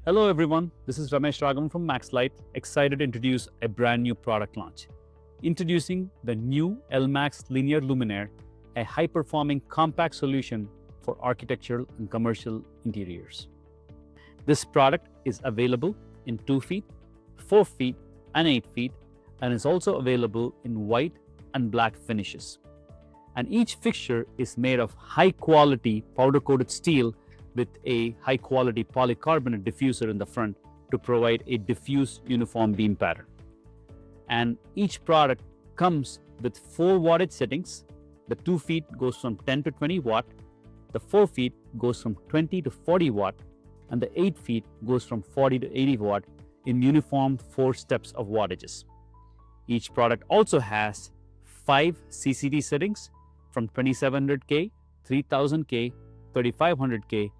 Hello everyone, this is Ramesh Ragam from MaxLight, excited to introduce a brand new product launch. Introducing the new L-Max Linear Luminaire, a high-performing compact solution for architectural and commercial interiors. This product is available in 2 feet, 4 feet and 8 feet and is also available in white and black finishes. And each fixture is made of high-quality powder-coated steel with a high-quality polycarbonate diffuser in the front to provide a diffuse uniform beam pattern. And each product comes with 4 wattage settings. The 2 feet goes from 10 to 20 watt, the 4 feet goes from 20 to 40 watt, and the 8 feet goes from 40 to 80 watt in uniform 4 steps of wattages. Each product also has 5 CCD settings from 2700K, 3000K, 3500K,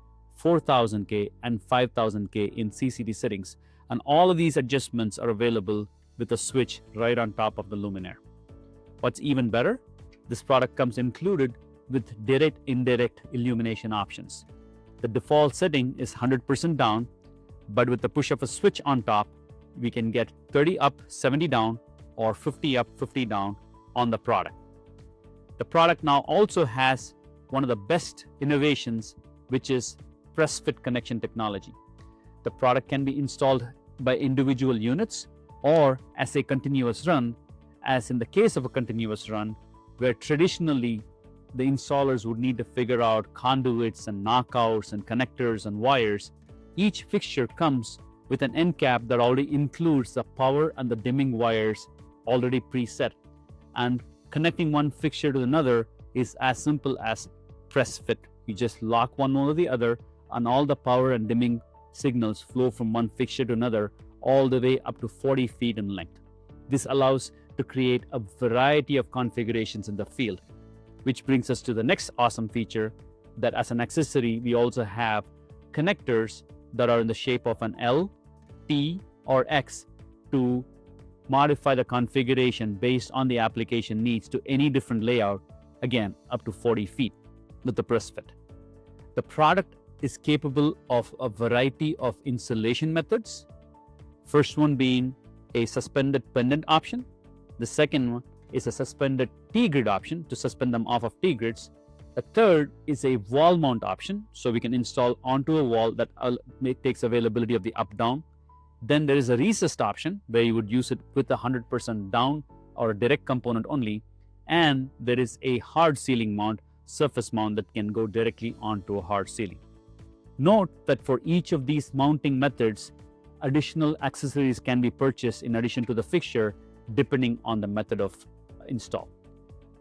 4000K and 5000K in CCD settings, and all of these adjustments are available with a switch right on top of the luminaire. What's even better, this product comes included with direct indirect illumination options. The default setting is 100% down, but with the push of a switch on top, we can get 30 up, 70 down, or 50 up, 50 down on the product. The product now also has one of the best innovations, which is press fit connection technology. The product can be installed by individual units or as a continuous run, as in the case of a continuous run, where traditionally the installers would need to figure out conduits and knockouts and connectors and wires. Each fixture comes with an end cap that already includes the power and the dimming wires already preset. And connecting one fixture to another is as simple as press fit. You just lock one over the other, and all the power and dimming signals flow from one fixture to another all the way up to 40 feet in length. This allows to create a variety of configurations in the field, which brings us to the next awesome feature, that as an accessory, we also have connectors that are in the shape of an L, T, or X to modify the configuration based on the application needs to any different layout, again, up to 40 feet with the press fit. The product is capable of a variety of installation methods. First one being a suspended pendant option. The second one is a suspended T-grid option to suspend them off of T-grids. The third is a wall mount option, so we can install onto a wall that takes availability of the up-down. Then there is a recessed option where you would use it with a 100% down or a direct component only. And there is a hard ceiling mount, surface mount, that can go directly onto a hard ceiling. Note that for each of these mounting methods, additional accessories can be purchased in addition to the fixture depending on the method of install.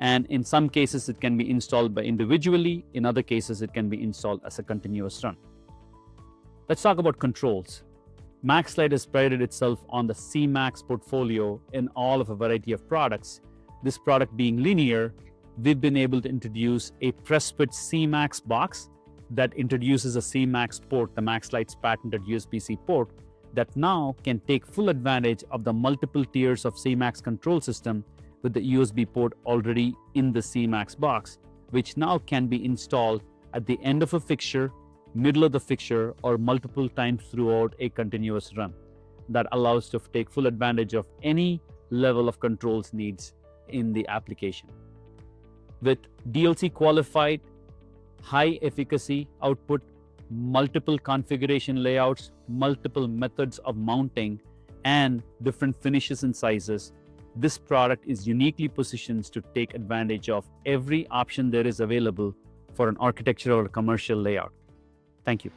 And in some cases, it can be installed by individually. In other cases, it can be installed as a continuous run. Let's talk about controls. MaxLight has prided itself on the C-Max portfolio in all of a variety of products. This product being linear, we've been able to introduce a press fit C-Max box that introduces a C-Max port, the MaxLight's patented USB-C port, that now can take full advantage of the multiple tiers of C-Max control system with the USB port already in the C-Max box, which now can be installed at the end of a fixture, middle of the fixture, or multiple times throughout a continuous run. That allows to take full advantage of any level of controls needs in the application. With DLC qualified, high efficacy output, multiple configuration layouts, multiple methods of mounting, and different finishes and sizes, this product is uniquely positioned to take advantage of every option there is available for an architectural or commercial layout. Thank you.